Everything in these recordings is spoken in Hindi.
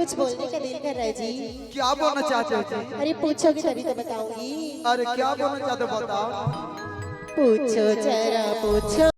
कुछ बोलने का दिल कर रहा है जी। क्या बोलना चाहते हो जी? अरे पूछोगे तभी तो बताऊंगी। अरे क्या बोलना चाहते हो बताओ। पूछो जरा पूछो।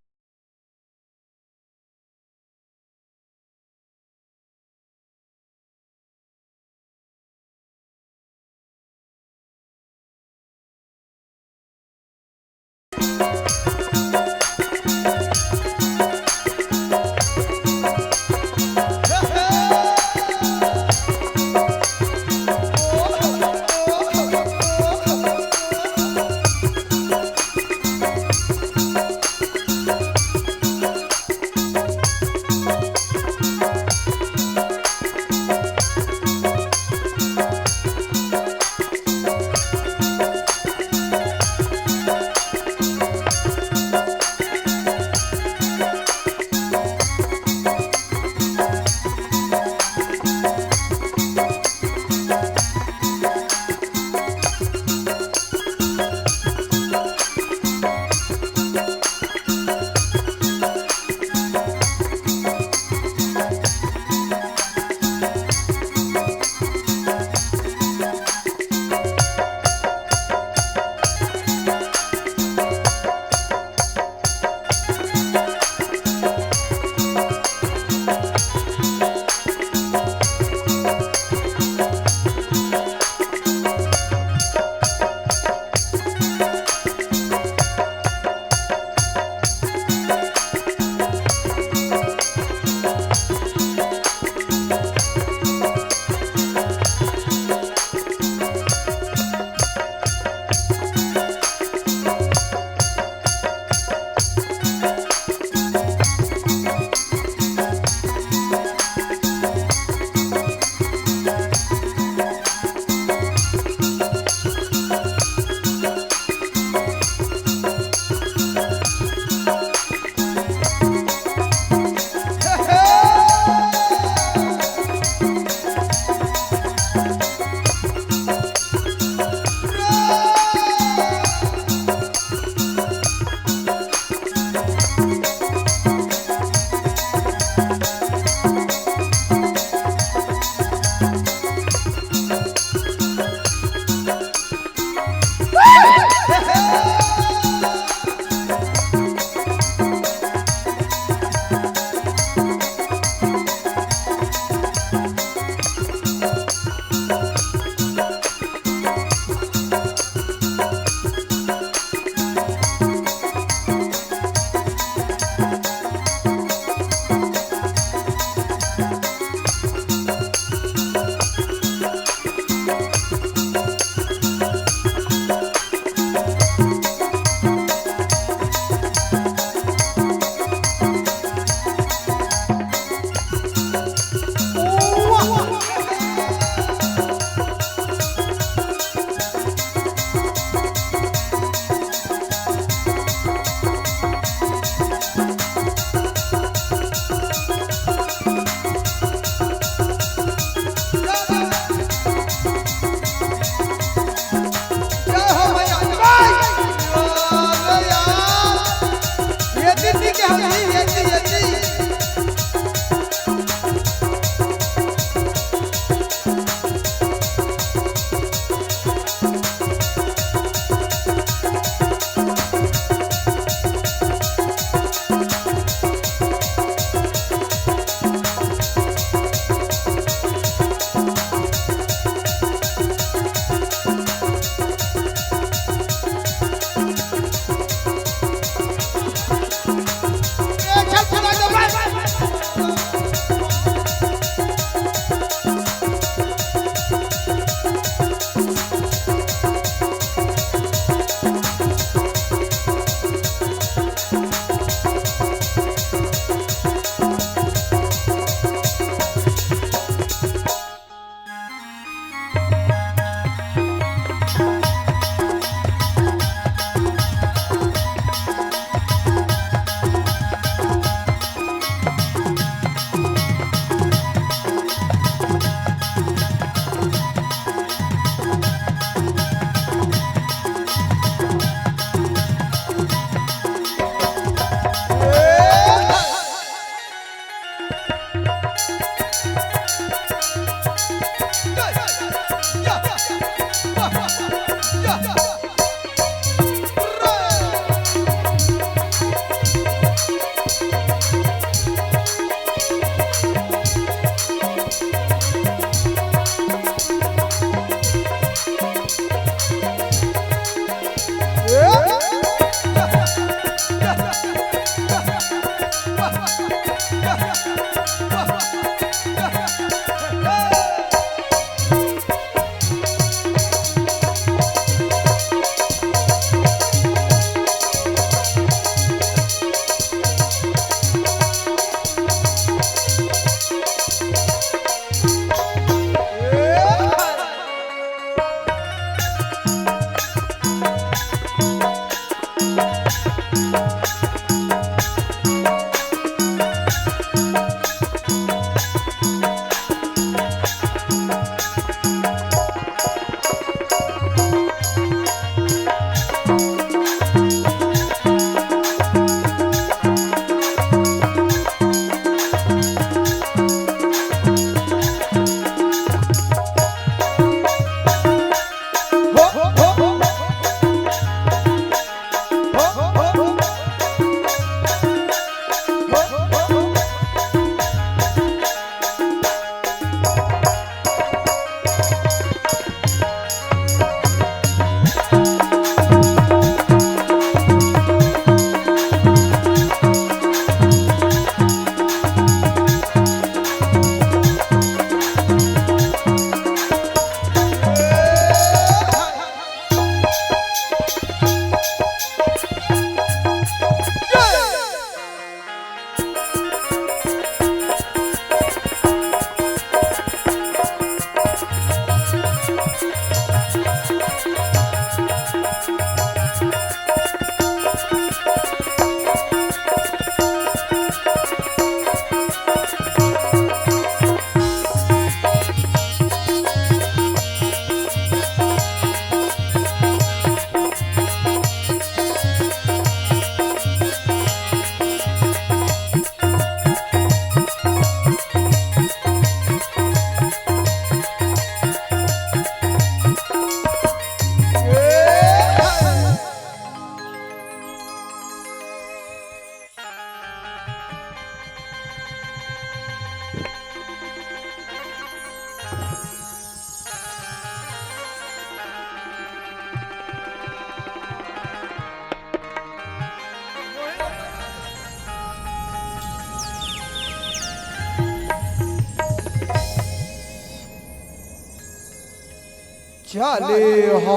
चले हो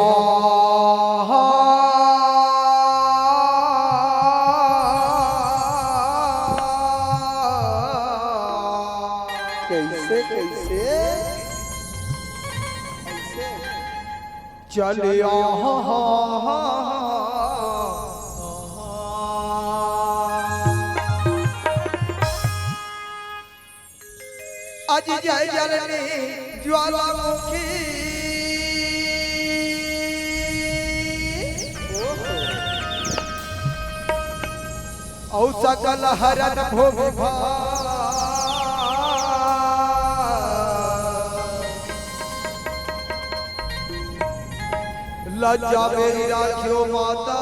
कैसे कैसे चले आज जय जननी ज्वालामुखी औ सकल हरन भोग लज्जा मेरी राखियो माता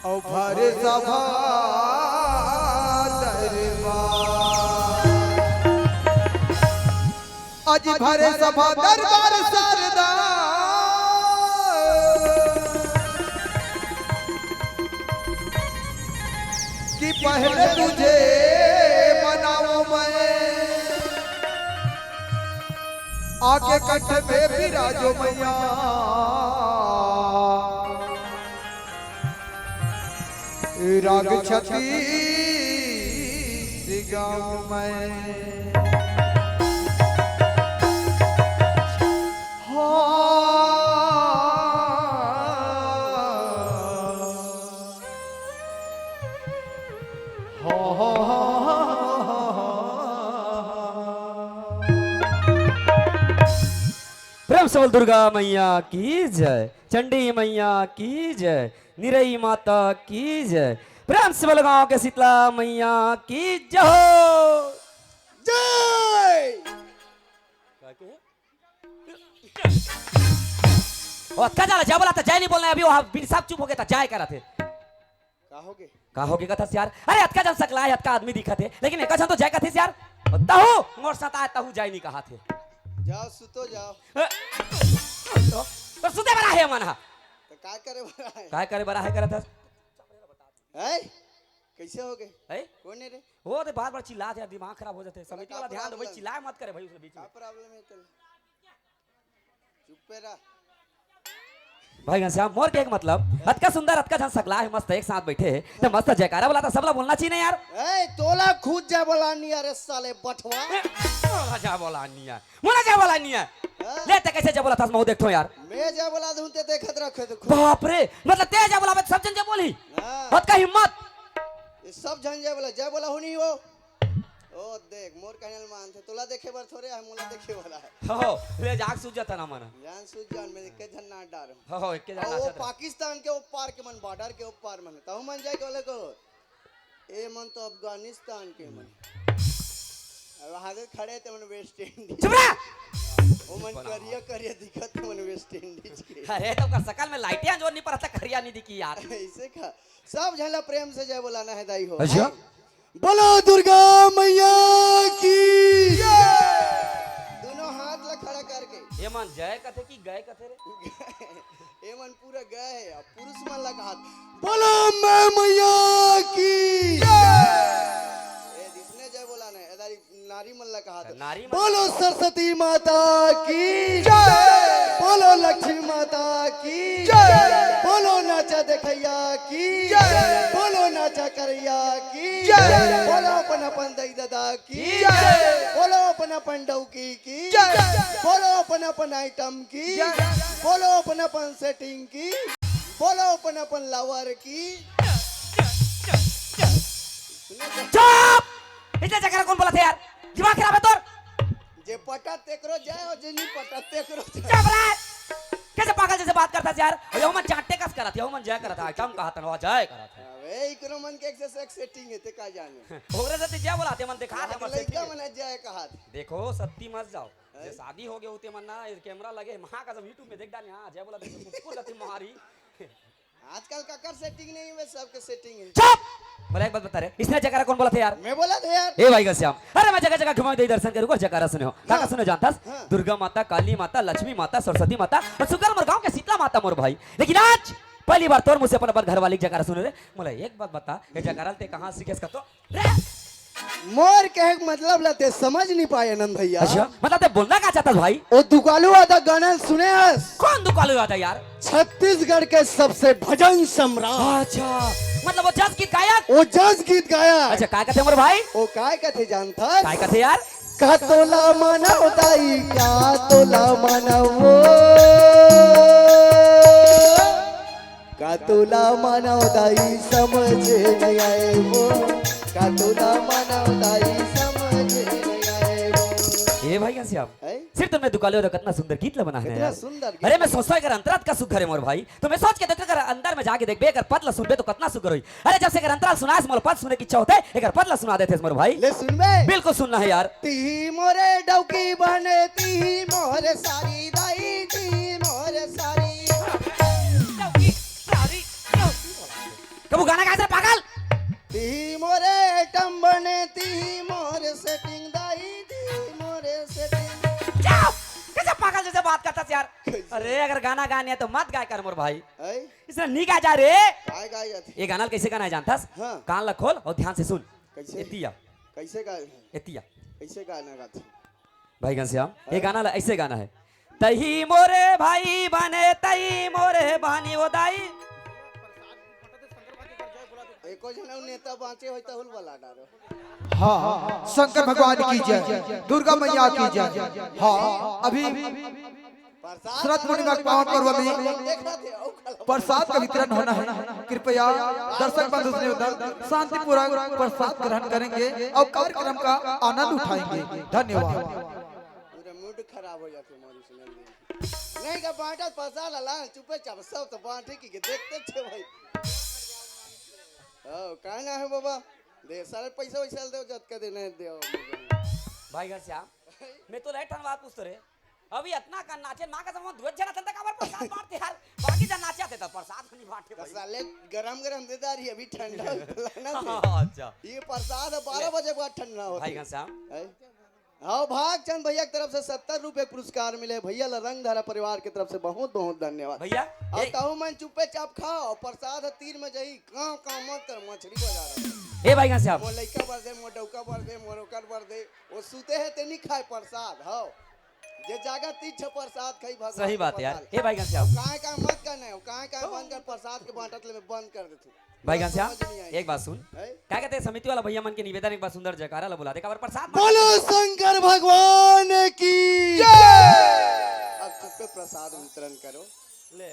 औ भरे सभा आज भरे सभा दरबार सरदा कि पहले तुझे बनाऊं मैं आके कंठ में विराजो मैया राग छती गाँव में प्रेम सबल दुर्गा मैया की जय, चंडी मैया की जय, निरई माता की जय, प्रेम सबल गांव के शीतला मैया की जय हो। जय क्या जाला जय बोला था, जय नहीं बोलना है अभी, वहां सब चुप हो गया था, जय कह रहे थे। का हो गया था यार, अरे अतका जन सकला है, अतका आदमी दिखा थे, लेकिन एक जन तो जय कहते यार, बताओ मोर साथ आया तहु जय नहीं कहा थे। जाओ सुतो जाओ तो सुते बड़ा है मन, तो काय करे बड़ा है, काय करे बड़ा है करत है कैसे हो गए है कौन है रे, वो तो बार बार चिल्ला दे, दिमाग खराब हो जाते, समिति वाला ध्यान दो भाई, चिल्लाए मत करे भाई उसके बीच में, क्या प्रॉब्लम है चल चुप पे रह भाई घनश्याम मोर के एक मतलब अतका सुंदर अतका जन सकला है, मस्त एक साथ बैठे है तो मस्त जयकारा बोला था, सबला बोलना चाहिए ना यार। ए तोला खुद जा बोला नहीं अरे साले बटवा मोला जा बोला नहीं है, मोला जा बोला नहीं है, ले ते कैसे जा बोला था मैं देखो यार, मैं जा बोला दूं ते देखत रखे तो बाप रे, मतलब ते जा बोला सब जन जा बोली, अतका हिम्मत, ये सब जन जा बोला हो नहीं हो, ओ देख मोर कहने मान थे तोला देखे बर थोड़े है, मोला देखे वाला है, हो ले जाग सूझ जाता ना मन, जान सूझ जान में के जन ना डर हो एक के जाना वो चाहता, पाकिस्तान के ऊपर के मन बॉर्डर के ऊपर मन ताऊ मन जाए वाले को ए मन तो अफगानिस्तान के मन अब आगे खड़े थे मन वेस्ट इंडीज, चुप रह, ओ मन करिया दिखत थे मन वेस्ट इंडीज के, अरे तो कर सकल में लाइटें जोर नहीं पड़ता, करिया नहीं दिखी यार, ऐसे का सब झला प्रेम से जय बोलाना है दाई हो, अच्छा बोलो दुर्गा मैया की दोनों हाथ ला खड़ा करके, ये मन जय कथे की गए कथे रे, ए मन पूरा गए है अब पुरुष मन लगा हाथ, बोलो मैं मैया की ए जिसने जय बोला ना एदारी नारी मन लगा हाथ, नारी मन बोलो सरस्वती माता की जय, बोलो लक्ष्मी माता की जय, बोलो नाचा देखैया की जय, बोलो नाचा करैया की जय, बोलो अपन अपन दई दादा की जय, बोलो अपन अपन डौकी की जय, बोलो अपन अपन आइटम की जय, बोलो अपन अपन सेटिंग की, बोलो अपन अपन लवर की, चुप, इतने जगह कौन बोला था यार, दिमाग खराब है तोर, जे पटा तेकरो जय और जे नहीं पटा तेकरो जय, चुप रह, कैसे पागल जैसे बात करता है यार, यो मन चाटे कस करा था, यो मन जय करा था, आइटम कहा था, जय करा था, अबे इकरो मन के एक सेटिंग है ते का जाने, ओरे से जय बोला थे मन दिखा दे मत, लड़का मन जय कहा देखो सत्ती मत जाओ, जे शादी हो गया होते मन ना कैमरा लगे महा का सब यूट्यूब में देख डाले, हां जय बोला थे कुकुर जाती महारी, आजकल का कर सेटिंग नहीं है सबके सेटिंग है, चुप, बोला एक बात बता रे, इसने जयकारा कौन बोला था यार, मैं बोला था यार, ए भाई घनश्याम, अरे मैं जगह जगह घुमा दे दर्शन करूंगा, जयकारा सुनो, का सुनो जानता, दुर्गा माता, काली माता, लक्ष्मी माता, सरस्वती माता और सुकर मोर गांव के शीतला माता मोर भाई, लेकिन आज पहली बार तोर मुझसे अपन घर वाली जयकारा सुन रे, बोला एक बात बता, ये जयकारा ते कहां सीखेस का तो रे मोर कहे के मतलब लते समझ नहीं पाए आनंद भैया। अच्छा मतलब ते बोलना क्या चाहता है भाई? ओ दुकालू वाला गाना सुने हस? कौन दुकान हुआ था यार? छत्तीसगढ़ के सबसे भजन सम्राट। अच्छा मतलब वो जस गीत गायक? ओ जस गीत गाया। अच्छा काय कहते मोर भाई? ओ काय कथे जानता? काय कहते यार? का तोला मानव दाई, क्या तोला मानव, का तोला मानव दाई समझ नहीं आए वो, का तोला मानव दाई समझ नहीं आए वो। ए भाई कैसे आप? है? सिर्फ तुमने दुकाले और कितना सुंदर गीत ला बना है कितना यार। सुंदर गीत। अरे मैं सोचता है अगर अंतरात का सुख है मोर भाई, तो मैं सोच के देख कर अंदर में जाके देख बे अगर पतला सुनबे तो कितना सुख होई। अरे जब से अगर अंतराल सुनाए मोर पद सुनने की इच्छा होते है अगर पतला सुना देते मोर भाई। ले सुन बे। बिल्कुल सुनना है यार। ती मोरे डौकी बने, ती मोरे सारी दाई, ती मोरे सारी। कबू गाना गाए पागल? ती मोरे आइटम बने, ती मोरे सेटिंग दाई, ती मोरे सेटिंग। जाओ कैसे पागल जैसे बात करता है यार। अरे अगर गाना गाने है तो मत गाय कर मोर भाई। है? इसने नहीं गा जा रे। काय गाय जाती? ये गाना कैसे गाना है जानतास? हाँ। कान ला खोल और ध्यान से सुन। कैसे? एतिया कैसे गाय? एतिया कैसे गाना गाती? भाई घनश्याम ये गाना ला ऐसे गाना है। तही मोरे भाई बने तही मोरे बहनी ओदाई। एको जना नेता बाँचे होय त हुल वाला डारो। हाँ शंकर भगवान की जय, दुर्गा मैया की जय। हाँ अभी शरद पूर्णिमा के पावन पर्व में प्रसाद का वितरण होना है। कृपया दर्शक बंधु ने उधर शांतिपूर्वक प्रसाद ग्रहण करेंगे और कार्यक्रम का आनंद उठाएंगे। धन्यवाद। पूरा मूड खराब हो जाते मोरी सुनल नहीं का बांटा फसा ला चुपे चाप सब तो बांटे की देखते छे भाई। ओ काय ना है बाबा दे सारे पैसा वैसा दे जत के देने दे भाई घनश्याम मैं तो लेट बात पूछते रे अभी इतना का नाचे मां का समझ दुध जना तंता का प्रसाद बांटते यार बाकी जन नाचे थे तो प्रसाद नहीं बांटे भाई साले गरम दे दारी अभी ठंडा लाना से। अच्छा ये प्रसाद 12 बजे बाद ठंडा होता भाई घनश्याम हाँ भागचंद भैया की तरफ से 70 रुपए पुरस्कार मिले भैया रंगधारा परिवार की तरफ से बहुत बहुत धन्यवाद भैया और ताऊ मैं चुपे चाप खाओ प्रसाद तीर में जही काव काव मत कर मछली बजा रहा ए भाई घनश्याम मोर लइका बर दे मोर डौका बर दे मोर ओकर बर दे वो सूते है ते नहीं खाए प्रसाद हो जे जागा तीछ प्रसाद खाई भगवान सही बात है यार। ए भाई घनश्याम काहे मत करना काहे बंद कर प्रसाद के बांटत ले बंद कर दे तू भाई घनश्याम एक बात सुन क्या कहते हैं समिति वाला भैया मन के निवेदन एक बार सुंदर जयकारा ला बुला दे का प्रसाद बोलो शंकर भगवान की जय। अब चुप पे प्रसाद वितरण करो ले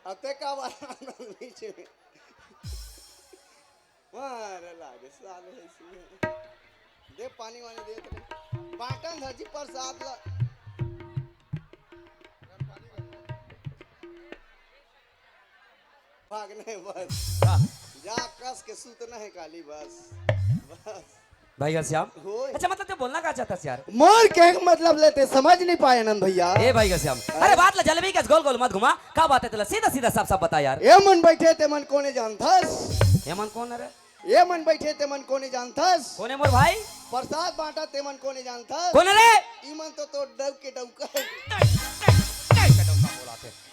अब ते का वाला नीचे में मार लागे साले ऐसे दे पानी वानी दे तो बाटन धजी प्रसाद ला भागने बस जा कस के सूतना है काली बस भाई घनश्याम होए। अच्छा मतलब तू बोलना क्या चाहता है यार? मोर कहे का मतलब लेते समझ नहीं पाए आनंद भैया। ए भाई घनश्याम अरे बात ला जलेबी का गोल गोल मत घुमा क्या बात है तेरा सीधा सीधा साफ साफ बता यार। ये मन बैठे ते मन कोने जानथस ये मन कौन है? ये मन बैठे ते मन कोने जानथस कौन है मोर भाई? प्रसाद बांटा ते मन कोने जानथस कौन है रे? ई मन तो डब के डौका है।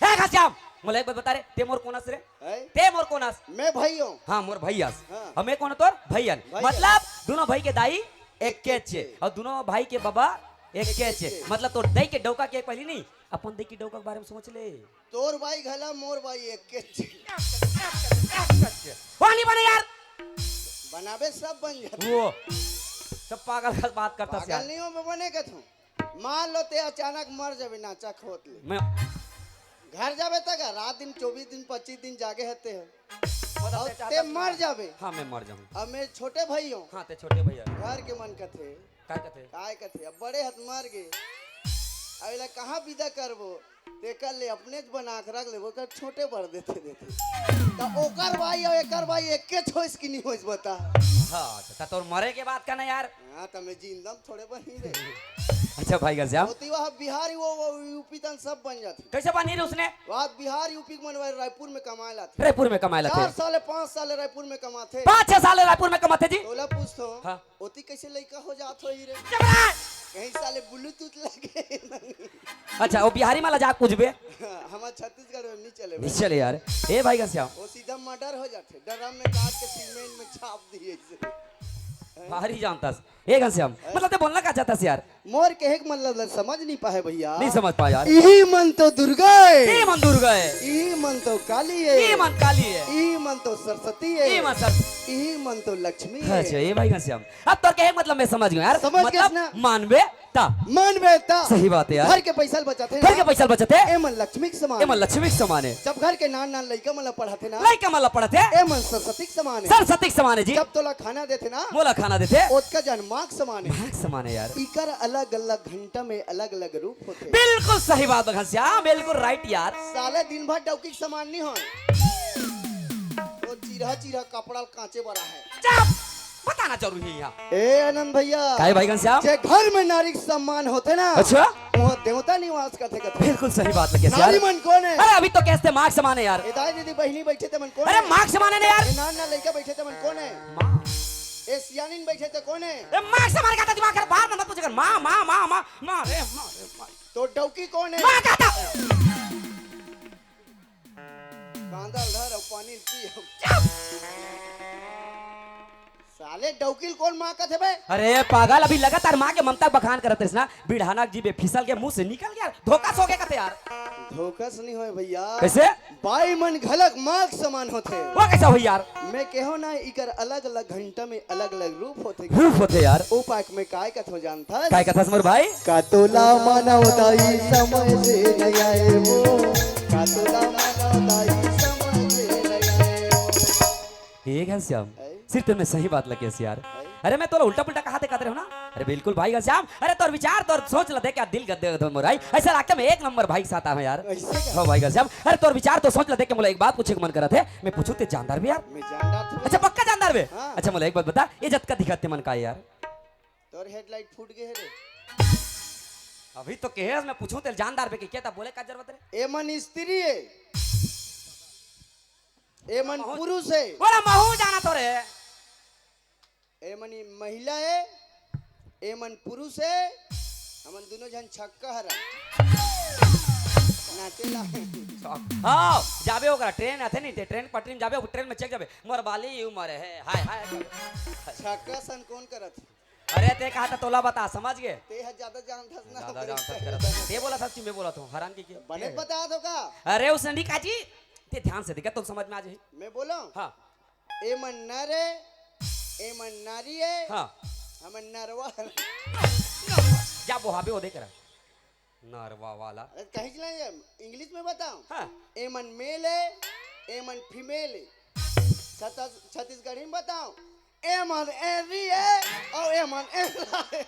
ए घनश्याम मोले एक बात बता रे ते मोर कोनस रे? हैं? ते मोर कोनस? मैं भाई हूँ। हाँ मोर भैयास हाँ। हमें कौन तोर भैयन भैयन। मतलब दोनों भाई के दाई एक के छे और दोनों भाई के बाबा एक के छे मतलब तोर दाई के डौका के पहली नहीं अपन दाई के डौका के बारे में सोच ले। तोर भाई घला मोर भाई एक के वानी बने यार बनाबे सब बन जाते वो सब पागल का बात करता पागल नहीं हो बने के तू मान लो ते अचानक मर जाबे नाचा खोत ले मैं घर जाबे तक रात दिन 24 दिन 25 दिन जागे हते है और ते मर जाबे। हाँ मैं मर जाऊँ। अब मैं छोटे भाई हूँ हाँ ते छोटे भैया घर के मन कथे क्या कहते? काय कथे अब बड़े हथ मर गए अबला कहाँ विदा करबो ते कर ले अपने बना के रख ले वो कर छोटे बढ़ देते तो ओकर भाई और एकर भाई एक के छोइस की नहीं होइस बता। हाँ अच्छा तोर मरे के बात करना यार। हां त मैं जिंदम थोड़े बनी रे। अच्छा भाई घनश्याम होती वह बिहारी वो यूपी तन सब बन जाती कैसे बनी रे उसने? वह बिहार यूपी के मनवा रायपुर में कमाए लाते रायपुर में कमाए लाते 4 साल 5 साल रायपुर में कमाते 5-6 साल रायपुर में कमाते जी। तोला पूछतो हाँ। होती कैसे लइका हो जात होई रे जबरा! कहीं साले ब्लूटूथ लगे अच्छा वो बिहारी माला जा कुछ बे हमार छत्तीसगढ़ में नहीं चले नहीं चले यार। ए भाई घनश्याम वो सीधा मर्डर हो जाते, ड्रम में काट के सीमेंट में छाप दिए इसे। भारी जानता ए घनश्याम मतलब ते बोलना का चाहता यार मोर के एक मतलब समझ नहीं पाए भैया। नहीं समझ पाया यार। यही मन तो दुर्गा है, ये मन दुर्गा है, यही मन तो काली है, ये मन काली है, यही मन तो सरस्वती है, ये मन सर यही मन तो लक्ष्मी है। अच्छा ये भाई घनश्याम अब तो के मतलब मैं समझ गया यार। समझ गया मतलब ना? मानवे ता मन बेटा सही बात है यार। घर के पैसा बचाते हैं घर के पैसा बचते ए मन लक्ष्मी के समान ए मन लक्ष्मी के समान है। जब घर के नान नान लड़का मतलब पढ़ाते ना लड़का मतलब पढ़ते ए मन सरस्वती के समान है। सरस्वती के समान है जी। जब तोला खाना देते ना मोला खाना देते उसका जन्मा के समान है। भाग समान है यार। इकर अलग अलग घंटा में अलग अलग रूप होते हैं। बिल्कुल सही बात घनश्याम बिल्कुल राइट यार। साले दिन भर डौकी के समान नहीं हो, वो चिरहा चिरहा कपड़ा कांचे बड़ा है। चुप बताना जरूरी है यहाँ। ए आनंद भैया काय भाई घनश्याम जे घर में नारी के सम्मान होते ना अच्छा वो देवता निवास करते करते। बिल्कुल सही बात लगे यार। नारी मन कौन है? अरे अभी तो कैसे मार्क्स समान है यार। ए दाई दीदी बहनी बैठे थे मन कौन अरे है? मार्क्स समान है ना यार। ए नान नान लड़का बैठे थे मन कौन है? माँ ए सियानिन बैठे थे कौन है? ए मार्क्स समान का दिमाग खराब बाहर मत पूछ कर माँ माँ माँ माँ माँ रे माँ तो डौकी कौन है? माँ कहता कांदा लहर और पानी पी। साले डौकील कौन माँ का थे बे? अरे पागल अभी लगातार माँ के ममता बखान करते ना बिढ़ाना जी बे फिसल के मुंह से निकल गया धोखा सो गया कहते यार। धोखा से नहीं होए भैया। कैसे बाई मन घलक माँ के समान होते। वो कैसा हुई यार। मैं कहो ना इकर अलग अलग घंटा में अलग अलग रूप होते। रूप होते यार। उपाक में काय कथ हो जानता? काय कथा समर भाई कातोला मानवताई समय से नहीं आए वो, कातोला मानवताई समय से नहीं आए वो। ये घनश्याम सिर्फ तुम्हें सही बात लगे यार। अरे मैं तो उल्टा पुल्टा कहा कहते रहो ना। अरे बिल्कुल भाई घनश्याम अरे तोर विचार तोर सोच लते क्या दिल गद्दे गद्दे मोराई ऐसा लगता मैं एक नंबर भाई के साथ आऊं यार। हां भाई घनश्याम अरे तोर विचार तो सोच लते कि मुझे एक बात पूछे के मन करा थे मैं पूछू ते जानदार भी यार। मैं जानदार थी। अच्छा पक्का जानदार बे। हाँ। अच्छा मुझे एक बात बता ये जत का दिखाते मन का है यार। तोर हेडलाइट फूट गए रे। अभी तो कहे मैं पूछूं ते जानदार बे के क्या था बोले का जरूरत रे। ए मन स्त्री है, ए मन पुरुष है, बोला महू जाना तो रे। ए मन महिला है, ए मन पुरुष है, हमन दोनों जन छक्का हरा नाचेला। हां जाबे ओकरा ट्रेन आथे नहीं ते ट्रेन पटरी में जाबे ट्रेन में चेक जाबे मोर बाली उमर है हाय हाय। छक्का सन कौन करत? अरे ते कहा था तोला बता समझ गए। ते ज्यादा जानता ना। ज्यादा जानता करता ये बोला था मैं बोला था हरान की क्या बने बता दो का? अरे उस नंदी काजी ते ध्यान से देखा तो समझ में आ जाए। मैं बोला हां ए मन नर है, ए मन नारी है, हां हमन नरवा। जा वो हाबे वो देख रहा नरवा वाला कहीं चला इंग्लिश में बताऊं? हां ए मन मेल है, ए मन फीमेल है। छत्तीसगढ़ी में बताऊं? ए मन एरी है और ए मन एला है।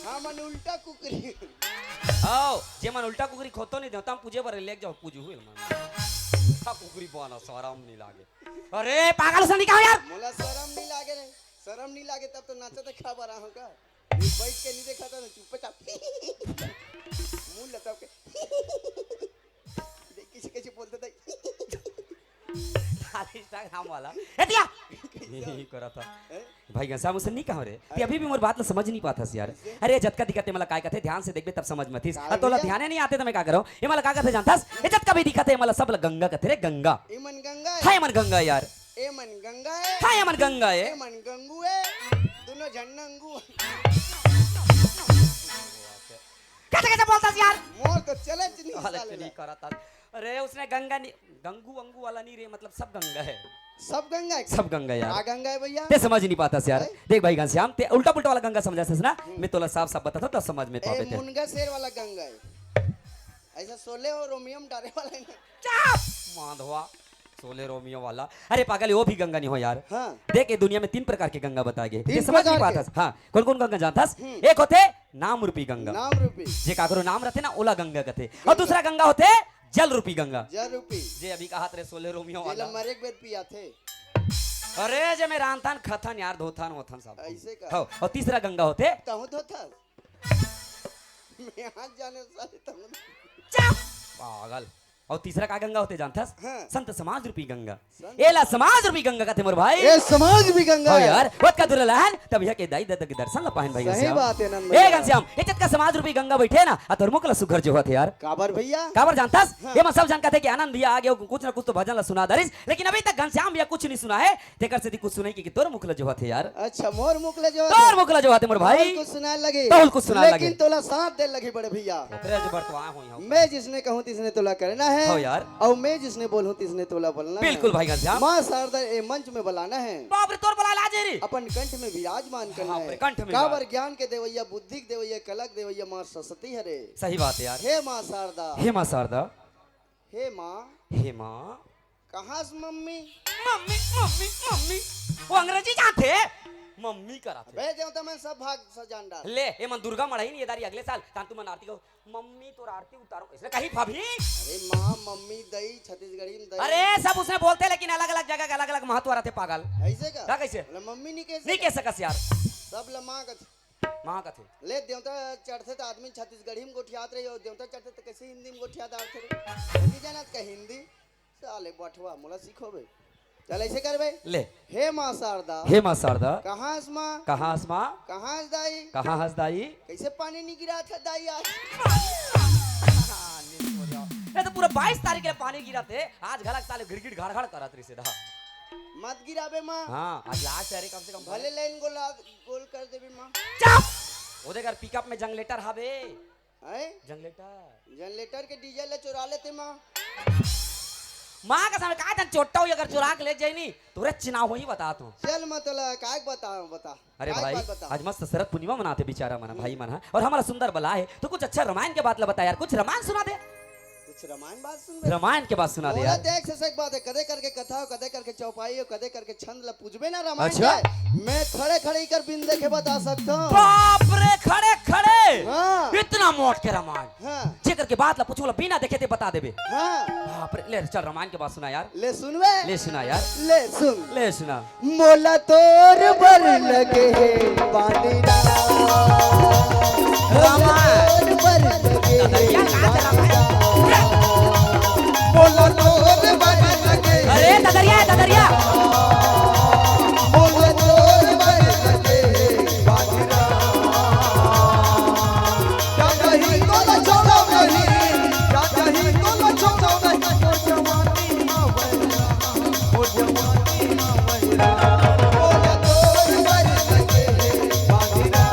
हमन उल्टा कुकरी। आओ जे मन उल्टा कुकरी खोतो नहीं देता हम पूजे पर ले जाओ पूजू हुई मन था कुकरी बना शरम नहीं लागे। अरे पागल से निकाल यार। मोला शरम नहीं लागे रे, शरम नहीं लागे तब तो नाचते खा बरा होगा। बैठ के नहीं देखा था ना चुपचाप मुंह लटक के देख किसी कैसे बोलते थे इंस्टाग्राम वाला ए दिया यही करा था भाई घनश्याम मुझसे नहीं कहो रे ते अभी भी मोर बात ला समझ नहीं पाता यार। अरे जतका दिखते मला काय कहते ध्यान से देखबे तब समझ में थी तोला ध्यान नहीं आते तो मैं का करो ये मला का कहते जानतास ए जतका भी दिखते मला सब गंगा कहते रे गंगा। ए मन गंगा है, हाय मन गंगा यार। ए मन गंगा है, हाय मन गंगा है, ए मन गंगू है, दोनों झन्नंगू। कैसे कैसे बोलतास यार। मोर तो चले नहीं हालत साले नहीं करा था। अरे उसने गंगा नहीं गंगू अंगू वाला नहीं रे मतलब सब गंगा है। सब गंगा है, सब गंगा यार। आ गंगा है भैया। ते समझ नहीं पाता यार। देख भाई घनश्याम ते उल्टा पुल्टा वाला गंगा समझा ना मैं तोला साफ साफ बताता तो समझ में पावे ए थे। मुनगा शेर वाला गंगा है, ऐसा सोले और रोमियम डारे वाला है ना। चाप माधवा सोले रोमियो वाला। अरे पागल वो भी गंगा नहीं हो यार। हाँ देख ये दुनिया में 3 प्रकार के गंगा बताए गए तीन ये समझ नहीं प्रकार पाता। हाँ कौन कौन गंगा जानतास? एक होते नाम रूपी गंगा नाम रूपी, जे काकरो नाम रहते ना ओला गंगा कहते और दूसरा गंगा होते जल रूपी गंगा जल रूपी जे अभी कहा रे सोले रोमियो वाला। जेला मरे के बेद पिया थे अरे जे में रानथान खथन यार धोथन होथन सब ऐसे का। हो और तीसरा गंगा होते तहु तो था मैं हाथ जाने साले तहु। चाप पागल और तीसरा का गंगा होते जानथस हाँ। संत समाज रूपी गंगा एला समाज रूपी गंगा का थे मोर भाई ये समाज भी गंगा हो है। यार वत का दुल्हन तब यह के दाई दत्त के दर्शन ला पाहन भाई सही घनश्याम। बात है नंद ए भैया। घनश्याम इज्जत का समाज रूपी गंगा बैठे ना आ तोर मुकला सुघर जो होते यार काबर भैया काबर जानथस ये मैं सब जानता थे कि आनंद भैया आगे कुछ ना कुछ तो भजन ला सुना दरिस लेकिन अभी तक घनश्याम भैया कुछ नहीं सुना है तेकर से कुछ सुनाई कि तोर मुकला जो होते यार अच्छा मोर मुकले जो तोर मुकला जो होते मोर भाई कुछ सुनाए लगे तोल कुछ सुनाए लगे। लेकिन तोला साथ दे लगे बड़े भैया। ओकरे जो बर्तवा हो यहाँ मैं जिसने कहूँ तिसने तोला करना है हो यार। और मैं जिसने बोलूँ तिसने तोला बोलना बिल्कुल है। भाई घनश्याम माँ शारदा ए मंच में बुलाना है बाप रे तोर बला लाजे रे अपन कंठ में विराजमान करना बाप रे, है कंठ में काबर ज्ञान के देवैया बुद्धि के देवैया कलक देवैया माँ सरस्वती हरे। सही बात है यार हे माँ शारदा हे मां शारदा हे माँ हे मां कहाँ से मम्मी मम्मी मम्मी मम्मी वो अंग्रेजी जानते मम्मी करा थे भेज तो मैं सब भाग सजान डाल। ले ए मन दुर्गा मढ़ाई नहीं दारी अगले साल तान तू मन आरती को मम्मी तो आरती उतारो इसने कही भाभी अरे माँ मम्मी दई छत्तीसगढ़ी में दई। अरे सब उसने बोलते लेकिन अलग अलग जगह का अलग अलग महत्व रहते पागल ऐसे का का कैसे बोले मम्मी नहीं कैसे नहीं कह सकस यार सब लम्मा का मां का थे ले देवता चढ़ते तो आदमी छत्तीसगढ़ी में गोठियात रही और देवता चढ़ते तो कैसे हिंदी में गोठियात आते रहे हिंदी जाना का हिंदी साले बठवा मोला सीखो बे चल ऐसे कर बे। ले हे माँ शारदा हे मां शारदा कहाँ से माँ कहां हस मां कहाँ से दाई कहां हस दाई कैसे पानी नहीं गिरा था दाई आज ये तो पूरा 22 तारीख के पानी गिरा थे आज घलक साले गिड़गिड़ घड़ करत रही सीधा मत गिराबे माँ हां आज लास्ट है रे कम से कम भले लाइन गोल कर देबे माँ। चुप ओदे घर पिकअप में जंगलेटर हवे हैं जंगलेटर जनरेटर के डीजल ले चुरा लेते माँ। मां का सामने का जन चोट्टा हुई अगर चुरा के ले जाई नहीं तोरे चिनाव होई बता तू चल मतलब काय बता अरे काय भाई बात बता। आज मस्त शरद पूर्णिमा मनाते बेचारा मना भाई मना और हमारा सुंदर बला है तो कुछ अच्छा रामायण के बात ला बता यार कुछ रामायण सुना दे कुछ रामायण बात सुन बे। रामायण के बात सुना दे बोला यार देख से एक बात है कदे करके कथा हो कदे करके चौपाई हो कदे करके छंद ला पूछबे ना रामायण अच्छा। के मैं खड़े खड़े कर बिन देखे बता सकता हूँ। बाप रे खड़े खड़े हाँ इतना मोट के रामायण हाँ जेकर के बात ला पूछूला बिना देखे ते बता देबे हाँ बाप रे ले चल रामायण के बात सुना यार ले सुनबे ले सुना यार ले सुन ले सुना मोला तोर बर लगे है पानी रामायण बर लगे यार कहाँ से रामायण बोला तोर बन लगे अरे ददरिया है ददरिया बोला तोर बन लगे बाजीरा क्या कहीं तो न छोड़ो नहीं क्या कहीं तो न छोड़ो नहीं ओ जवानी आवैरा ओ जवानी आवैरा बोला तोर बन लगे बाजीरा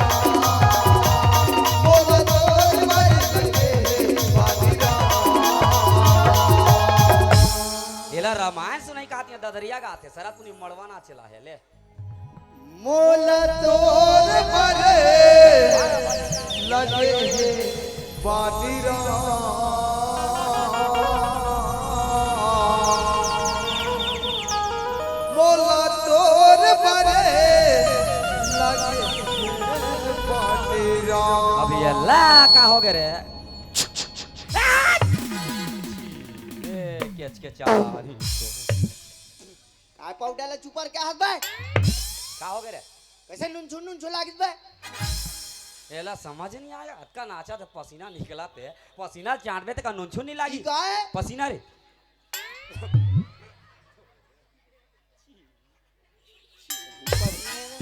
बोला तोर बन लगे बाजीरा एला रामायण सुनाई कहती है ददरिया गाते सरा तूने मड़वाना चला है ले मोला तोर बरे लगे है बानीरा मोला तोर बरे लगे है बानीरा अभी अल्लाह का हो गए रे ए केच के चारी काय पाउडर ला चुपर क्या हाथ बे का हो गए रे कैसे नुन छू लागित बे एला समझ नहीं आया हत्का नाचा तो पसीना निकलाते पसीना चाटबे तो का नुनछू नहीं लागी ई का है पसीना रे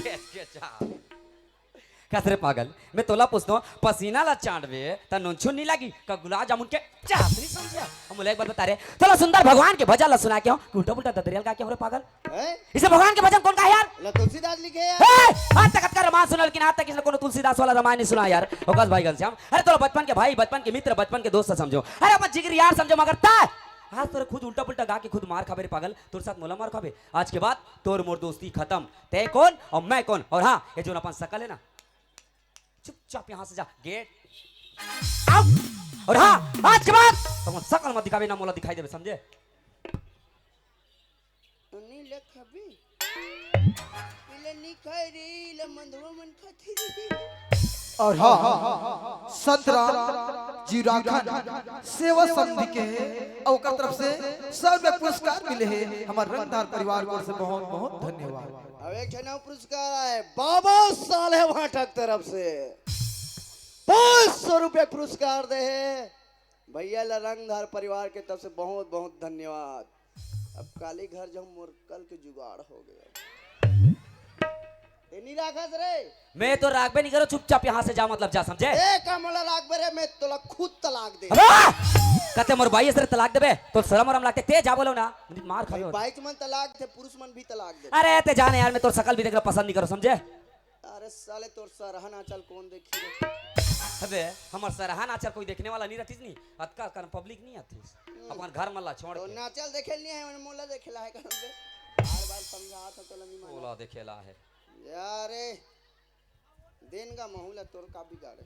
केच के चारी कसरे पागल मैं तोला पूछता हूँ पसीना ला चाटबे तो नुनछू नहीं लागी का गुलाब जामुन के चाट नहीं समझा हम एक बार बता रहे तोला सुंदर भगवान के भजन ला सुना के हूँ उल्टा पुल्टा ददरियल का क्या हो रे पागल हैं इसे भगवान के भजन कौन का है यार ला तुलसीदास लिखे है हे! आज तक का रामायण सुनल लेकिन आज तक इसने कोनो तुलसीदास वाला रामायण नहीं सुना यार ओकास भाई घनश्याम अरे तोरा बचपन के भाई बचपन के मित्र बचपन के दोस्त समझो अरे अपन जिगरी यार समझो मगर ता आज तोरे खुद उल्टा पुल्टा गा के खुद मार खाबे रे पागल तोर साथ मोला मार खाबे आज के बाद तोर मोर दोस्ती खत्म तय कौन और मैं कौन और हाँ ये जो अपन शकल है ना चुपचाप यहाँ से जा गेट आउट और हाँ आज के बाद तुम शकल मत दिखावे ना मोला दिखाई देवे समझे नी लखबी इले नी खैरी ले मंदवा मन खथरी और हाँ संतरा जीराखन सेवा समिति के और ओकर तरफ से सर्व पुरस्कार मिले हैं हमारे रंगदार परिवार को से बहुत बहुत धन्यवाद। अब एक छना पुरस्कार आए बाबा साले वाटक तरफ से 500 रुपए पुरस्कार दे है भैया लरंगधार परिवार के तरफ से बहुत बहुत धन्यवाद। अब काली घर जब मुरकल के जुगाड़ हो गया। ते नहीं राखस रे। मैं तो रागबे नहीं करो, चुपचाप यहाँ से जा, मतलब जा, समझे? ए कमला राखबे रे, मैं तोला खुद तलाक दे। कहते मोर भाई से तलाक देबे तो शर्म वरम लगते, ते जा बोलो ना, मार खा लो। बाइक मन तलाक थे, पुरुष मन भी तलाक दे। अरे ते जाने यार, मैं तो शकल भी देखना पसंद नहीं करो, समझे? अरे साले तोर सरहन आंचल कौन देखी रे? अबे हमार सरहान आचर कोई देखने वाला नहीं रहतीस, नहीं अतका कर पब्लिक नहीं आतीस, अपन घर मल्ला छोड़ तो के नाचल देखे नहीं है, मैंने मोला देखेला है करम से। बार समझा था तो नहीं मान। बोला देखेला है यारे दिन का माहौल तोर का बिगाड़े।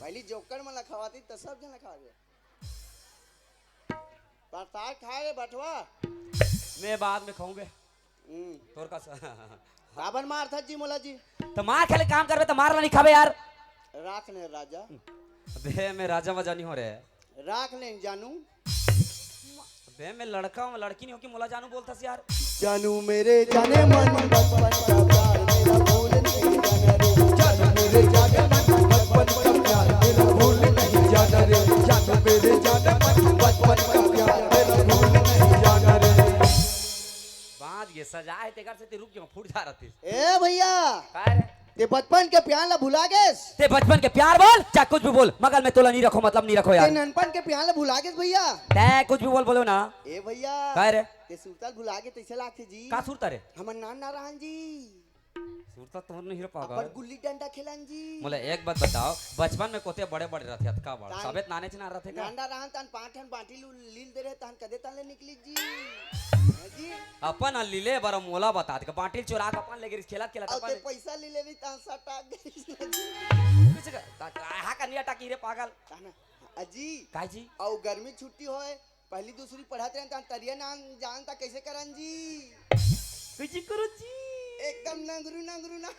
पहली जोकर मला खवाती तो सब जन खा गए। परसाद खाए बटवा। मैं बाद में खाऊंगे तोर का काबर मार था जी मोला जी। तो मार खेले काम करबे तो मारला नहीं खाबे यार। राख ले राजा। बे मैं राजा वजा नहीं हो रहे। राख ले जानू। बे मैं लड़का हूँ, लड़की नहीं हो कि मोला जानू बोलता यार। जानू मेरे जाने मन बचपन का प्यार मेरा भूल नहीं जाना रे। जानू मेरे जाने मन बचपन का प्यार मेरा भूल नहीं जाना रे। जानू मेरे जाने मन बचपन का प्यार मेरा भूल नहीं जाना रे। बाज ये सजाए ते घर से ते रुक क्यों फूट जा रही। ए भैया काय रे? ते बचपन के प्यार ला भुला गेस। ते बचपन के प्यार बोल, चाहे कुछ भी बोल, मगर मैं तोला नहीं रखो, मतलब नहीं रखो ते यार। ननपन के प्यार ला भुला गेस भैया। ते कुछ भी बोल बोलो ना। ए भैया काय रे? ते सुरताल भुला के तैसे लाखे जी। का सुरता रे? हमर नान नारायण जी। सुरता तो नहीं हो अपन पागा। गुल्ली डंडा खेलन जी। मोले एक बात बताओ, बचपन में कोते बड़े बड़े रहते अतका बड़ तान- सबेत नाने चना रहते का? नांदा रहन तन पाठन बाटी लील दे रहे तन कदे तन ले निकली जी। हैं जी अपन लीले बार मोला बता दे बाटिल चोरा के अपन लेके खेलत खेलत और ते अपन पैसा ले लेनी तन सटा गई कुछ हा का निया टाकी रे पागल। ताना अजी काय जी? और गर्मी छुट्टी होए पहली दूसरी पढ़ाते रहन तन तरिया नाम जानता कैसे करन जी। कुछ करो जी। एकदम नंगरू नंगरू ना।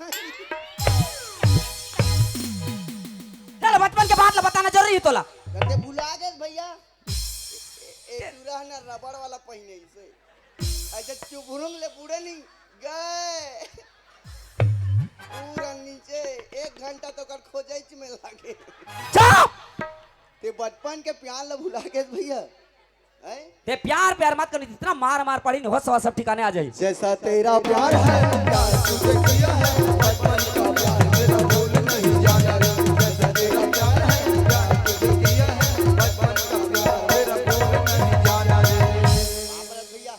चल बचपन के बात ला बताना जरूरी है तोला। कदे भुला गए भैया। ए पूरा ना रबड़ वाला पहिने से अच्छा चुभुरुंग ले पूरे नहीं गए पूरा नीचे 1 घंटा तो कर खोजैच में लागे। चुप! ते बचपन के प्यार ला भुला गए भैया। हैं ते प्यार प्यार मत करनी, जितना मार मार पड़ी नहीं होश सब ठिकाने आ जाई। जैसा तेरा प्यार है प्यार तुझे किया है बचपन का प्यार मेरा भूल नहीं जाना रे। जैसा तेरा प्यार है प्यार तुझे किया है बचपन का प्यार मेरा भूल नहीं जाना रे। भैया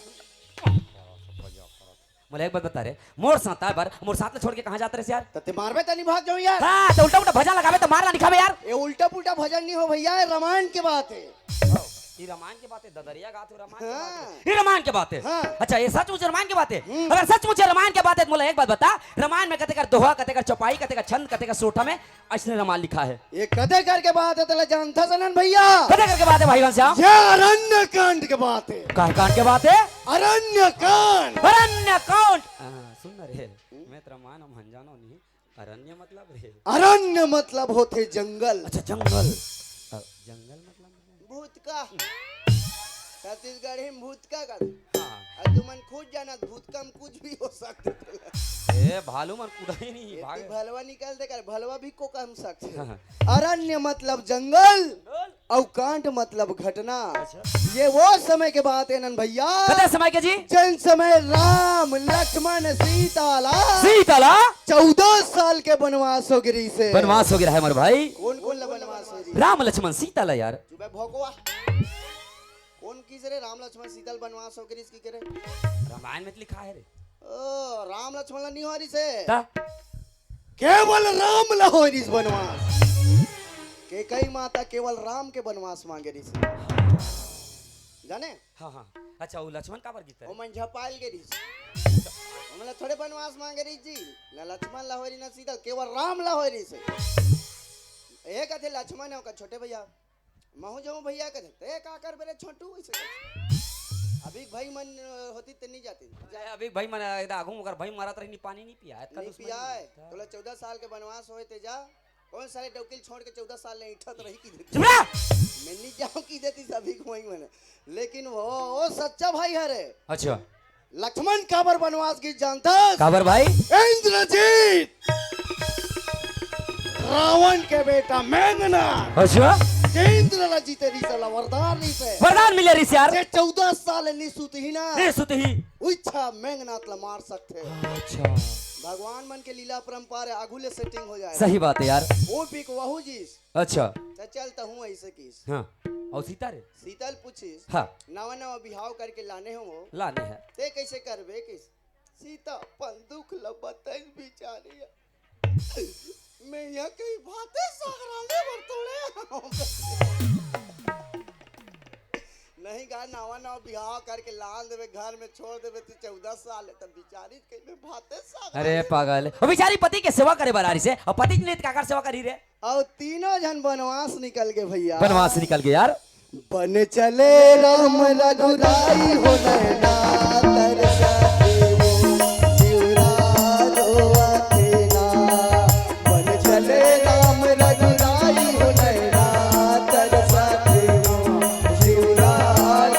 मोले एक बात बता रे, मोर साथ है बार मोर साथ ले छोड़ के कहां जाते रे यार? तते मारबे तनी भाग जाऊं यार। हां तो उल्टा उल्टा भजन लगावे तो मारला नहीं खावे यार। ये उल्टा पुल्टा भजन नहीं हो भैया, ये रामायण की बात है। ये रामायण की बात है, ददरिया गात हो रामायण की हाँ। बात है। ये रामायण की बात है। हाँ। अच्छा ये सचमुच रामायण की बात है? अगर सचमुच रामायण की बात है तो मोला एक बात बता, रामायण में कते कर दोहा, कते कर चौपाई, कते कर छंद, कते कर सोठा में ऐसे रामायण लिखा है। ये कदे करके बात है तले जानता सनन भैया। कते करके बात है भाई श्याम? ये अरण्य कांड की बात है। काहे कांड के बात है? अरण्य कांड। अरण्य कांड। सुन ना रे, मैं तो रामायण हम हंजानो नहीं, अरण्य मतलब रे। अरण्य मतलब होते जंगल। अच्छा जंगल। जंगल मतलब भूत का छत्तीसगढ़ में भूत का कर। हाँ। तुमन खुद जाना भूत कम कुछ भी हो सकते ए भालू मन कुदा ही नहीं भागे। भलवा निकल दे कर भलवा भी को कम सकते। हाँ। अरण्य मतलब जंगल और कांड मतलब घटना। ये वो समय के बात है नन भैया। कते समय के जी? जिन समय राम लक्ष्मण सीताला 14 साल के वनवास हो गिरी से। वनवास हो गया है हमारे भाई। कौन कौन ला वनवास हो गिरी? राम लक्ष्मण सीता ला यार। चुपे भोगवा कौन की रे राम लक्ष्मण सीता वनवास हो गिरी इसकी करे। रामायण में तो लिखा है रे। ओ राम लक्ष्मण ला नहीं हो रही से ता? केवल राम ला हो रही वनवास। के कई माता केवल राम के वनवास मांगे रही से जाने। हाँ हाँ अच्छा वो लक्ष्मण का पर गीत ओ है। मन झपाइल के रही हमला थोड़े वनवास मांगे रही जी ना लक्ष्मण ला हो रही ना सीता केवल राम ला हो रही से। एक थे लक्ष्मण है का छोटे भैया महू जाऊं भैया कहते ते का कर बेरे छोटू ऐसे अभी भाई मन होती तो नहीं जाती जाए अभी भाई मैंने आगू मगर भाई मारा तो नहीं पानी नहीं पिया है। नहीं पिया है तोला 14 साल के वनवास होए ते जा कौन साले डौकिल छोड़ के 14 साल ले इठत रही की देती चुप रह। मैं नहीं जाऊं की देती सभी को वही मैंने लेकिन वो सच्चा भाई है रे। अच्छा लक्ष्मण काबर वनवास की जानता काबर भाई? इंद्रजीत रावण के बेटा मेघनाद अच्छा गजेंद्र ला जीते रही साला वरदान नहीं पे वरदान मिले रही यार जे 14 साल नहीं सुती ही ना नहीं सुते ही इच्छा मेघनाथ ला मार सकते अच्छा भगवान मन के लीला परंपरा है आगुले सेटिंग हो जाए सही बात है यार वो पिक वहु जीस अच्छा तो चलता हूँ ऐसे किस हाँ और सीता रे शीतल पूछिस हाँ नवा नवा बिहाव करके लाने हो लाने हैं ते कैसे करबे किस सीता बंदूक लबतन बिचारी मैं यहाँ कहीं बातें सगराले बरतोड़े नहीं गा नवा नवा बिहाव करके लान देवे घर में छोड़ देवे तू 14 साल है तब बिचारी कहीं में बातें सगराले अरे पागल वो बेचारी पति के सेवा करे बरारी से और पति ने काकर सेवा करी रे और तीनों जन बनवास निकल गए भैया बनवास से निकल गए यार बन चले राम रघुराई हो नैना तरसा के वो शिवरा रोआ थे ना बन चले राम रघुराई हो नैना तरसा के वो शिवरा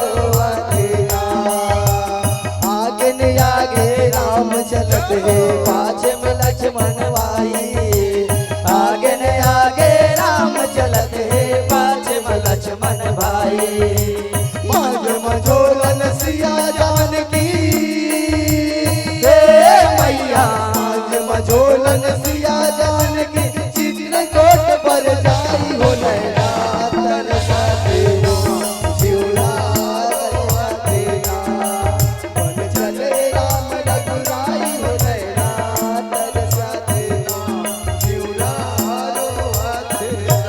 रोआ थे ना आगे न आगे राम चलत है पाछे में लक्ष्मण भाई आगे न आगे राम चलत है पाछे में लक्ष्मण भाई मांग मझोलन सिया जानकी हे मैया मांग मझोलन सिया जानकी चित्रकूट पर जाई हो नैना तरसा के वो शिवला रोआ थे ना बन चले राम रघुराई हो नैना तरसा के ना शिवला रोआ थे ना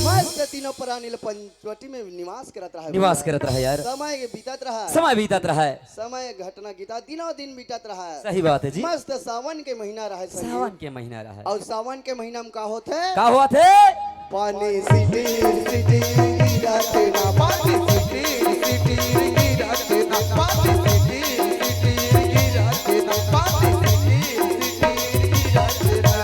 मस्त तीनों प्राणी पंचवटी में निवास करत रहा निवास करत रहा यार समय के बीतत रहा समय बीतत रहा है समय घटना गीता दिनों दिन बीतत रहा सही बात है जी मस्त सावन के महीना रहा सावन के महीना रहा है और सावन के महीना में का होते का हुआ थे पानी सिटी सिटी गिराते ना पानी सिटी सिटी गिराते ना पानी सिटी सिटी गिराते ना पानी सिटी सिटी गिराते ना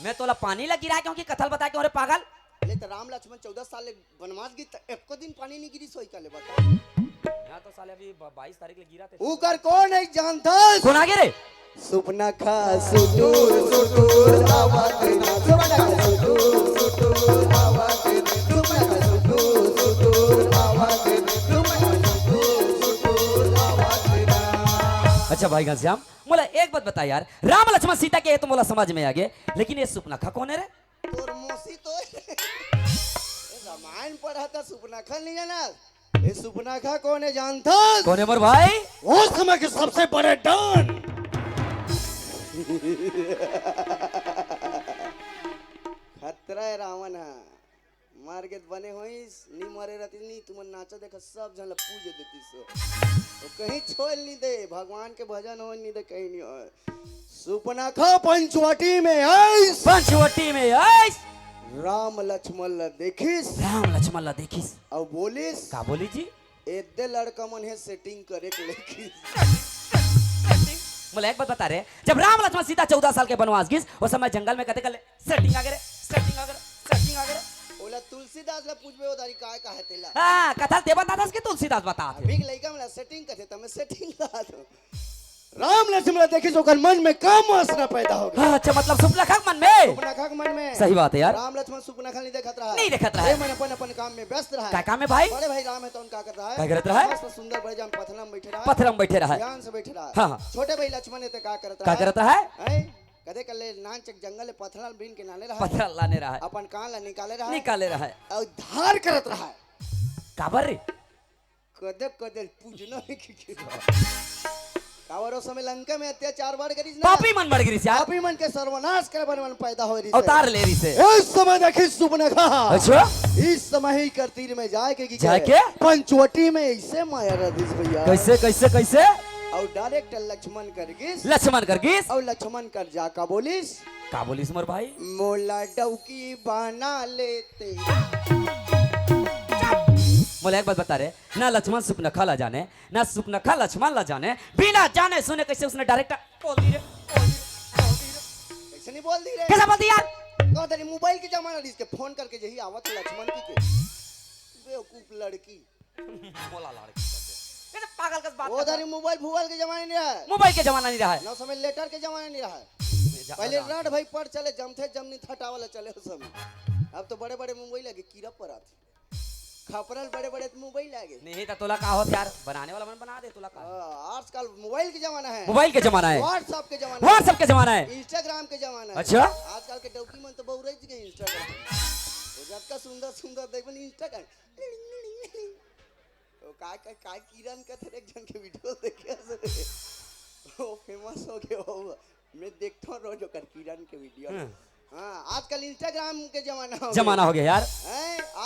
मैं तोला पानी लग गिरा क्योंकि कथल बता के और पागल ले तो राम लक्ष्मण 14 साल ले वनवास गई तो एको दिन पानी नहीं गिरी सोई काले बता यहाँ तो साले अभी 22 तारीख ले गिरा थे ऊकर कौन है जानता कौन आगे रे सुपना खा सुटूर सुटूर आवाज ना सुपना खा सुटूर सुटूर आवाज सुपना खा सुटूर सुटूर आवाज सुपना खा सुटूर सुटूर आवाज ना अच्छा भाई घनश्याम मोला एक बात बता यार राम लक्ष्मण सीता के ये तो मोला समझ में आ गए लेकिन ये सुपनखा कौन है रे तोर मोसी तो रामायण पढ़ा था सुपनाखा नहीं जाना ये सुपनाखा कौन है जानता कौन है मोर भाई वो समय के सबसे बड़े डॉन खतरा है रावण है मार के बने होइस नी मरे रहती नहीं तुम नाचा देखा सब जन पूजे देती सो तो कहीं छोड़ नहीं दे भगवान के भजन हो नहीं दे कहीं नहीं हो सुपनाखा पंचवटी में आइस पंचवटी में आइस राम लक्ष्मण ला देखिस राम लक्ष्मण ला देखिस और बोलिस का बोली जी एदे लड़का मन है सेटिंग करे के लेकिन मोला एक बात बता रहे जब राम लक्ष्मण सीता 14 साल के बनवास गिस उस समय जंगल में कहते कले सेटिंग आ गए सेटिंग आ गए सेटिंग आ गए ओला तुलसीदास ला पूछबे ओदारी काय का है तेला हां कथा ते बता दस के तुलसीदास बता बिग लइका मला सेटिंग करते तमे सेटिंग ला दो राम लक्ष्मण देखिस ओकर मन में काम वासना पैदा हो गया अच्छा मतलब सुपनखा मन में सुपनाखा के मन में सही बात है यार राम लक्ष्मण सुपनाखा नहीं देखत रहा नहीं देखत रहा ये मन अपन अपन काम में व्यस्त रहा क्या काम है भाई बड़े भाई राम है तो उनका कर रहा है क्या करत रहा है मस्त सुंदर बड़े जान पथला में बैठे रहा पत्थर में बैठे रहा है ध्यान से बैठे रहा हाँ, हाँ। छोटे भाई लक्ष्मण है तो क्या करत रहा क्या करता है हैं कदे कले नान चक जंगल में पथला बीन के नाले रहा पत्थर लाने रहा है अपन कान ला निकाले रहा निकाले रहा है और धार करत रहा है काबर रे कदे कदे पूजना नहीं की कावरो समय लंका में अत्याचार बढ़ गई ना पापी मन बढ़ गई यार पापी मन के सर्वनाश करे मन पैदा हो रही अवतार ले रही से इस समय देखी सुपनखा अच्छा इस समय ही कर तीर में जाए के जाके? पंचवटी में ऐसे माया रधिस भैया कैसे कैसे कैसे और डायरेक्ट लक्ष्मण कर गिस लक्ष्मण कर गिस और लक्ष्मण कर जा का बोलिस का बोलिस मोर भाई मोला डौकी बना लेते मोला एक बात बता रहे ना लक्ष्मण सुपनखा ला जाने ना सुपनखा लक्ष्मण ला जाने बिना जाने सुने कैसे उसने डायरेक्ट बोल दी रे कैसे नहीं बोल दी रे कैसा बोल दी यार कह दे मोबाइल के जमाना इसके फोन करके यही आवत लक्ष्मण की के बेवकूफ लड़की बोला लड़की कैसे पागल का बात वो दारी मोबाइल भूगोल के जमाने नहीं रहा है मोबाइल के जमाना नहीं रहा है ना समय लेटर के जमाने नहीं रहा है पहले रड भाई पर चले जमथे जमनी हटावला चले उस समय। अब तो बड़े बड़े मोबाइल लगे कीड़ा पर आते खपरल बड़े बड़े मोबाइल लगे नहीं तो तोला का होत यार बनाने वाला मन बना दे तोला का आजकल मोबाइल के जमाना है मोबाइल के जमाना है व्हाट्सएप के जमाना व्हाट्सएप के जमाना है इंस्टाग्राम के जमाना है अच्छा आजकल के डौकी मन तो बहु रही गए इंस्टाग्राम तो जब सुंदर सुंदर देखबन इंस्टाग्राम तो काय किरण का थे एक जन के वीडियो देखे से वो फेमस हो गया वो मैं देखता हूं रोज ओकर किरण के वीडियो हाँ आजकल इंस्टाग्राम के जमाना हो गया यार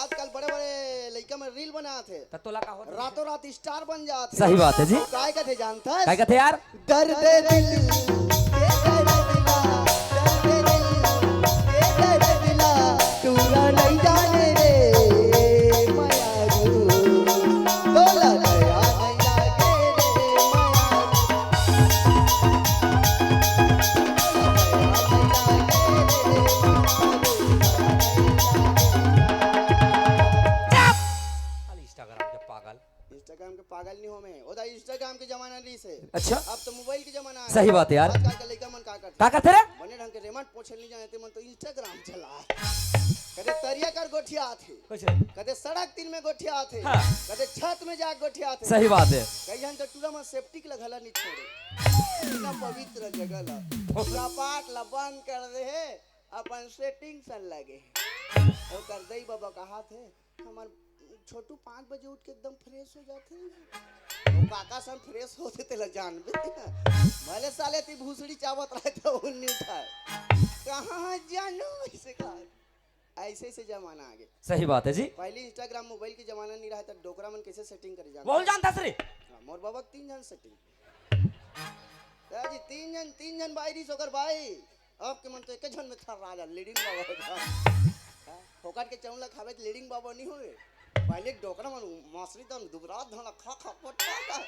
आजकल बड़े बड़े लड़का में रील बनाते थे तोला का होत रातों रात स्टार बन जाते सही बात है जी काय कहते जानता है काय कहते यार दर्द दिल के दर्द दिला तूरा नहीं जाने रे मायारू तोला दया नहीं लागे इंस्टाग्राम के पागल नहीं हो मैं ओदा इंस्टाग्राम के जमाना नहीं से अच्छा अब तो मोबाइल के जमाना है सही बात है यार आजकल के लड़का मन का करते रे बने ढंग के रेमंड पोछल नहीं जाने मन तो इंस्टाग्राम चला कदे तरिया कर गोठिया आथे कुछ कदे सड़क तीन में गोठिया आथे हाँ। कदे छत में जा गोठिया आथे सही बात है कई जन तो टूरा में सेफ्टी के लगला नहीं छोड़े इतना पवित्र जगह ला पूरा पाट ला बंद कर दे है अपन सेटिंग सन लगे और कर दई बाबा कहा थे हमार छोटू 5 बजे उठ के एकदम फ्रेश हो जाते हैं वो काका सन फ्रेश होते तेला जानबे भले साले ती भूसड़ी चावत रहे तो उन्नी उठाए कहां जानू ऐसे कहा ऐसे ऐसे जमाना आ गया सही बात है जी पहले इंस्टाग्राम मोबाइल के जमाना नहीं रहा था डोकरा मन कैसे सेटिंग करे जानता बोल जानता सर मोर बाबा 3 जन सेटिंग जी 3 जन बाहरी सोकर भाई अब के मन तो एक जन में था राजा लीडिंग बाबा फोकट के चौला खावे लीडिंग बाबा नहीं होए पहले डोकरा मन मसरी तो दुबरा धना खा खा पटा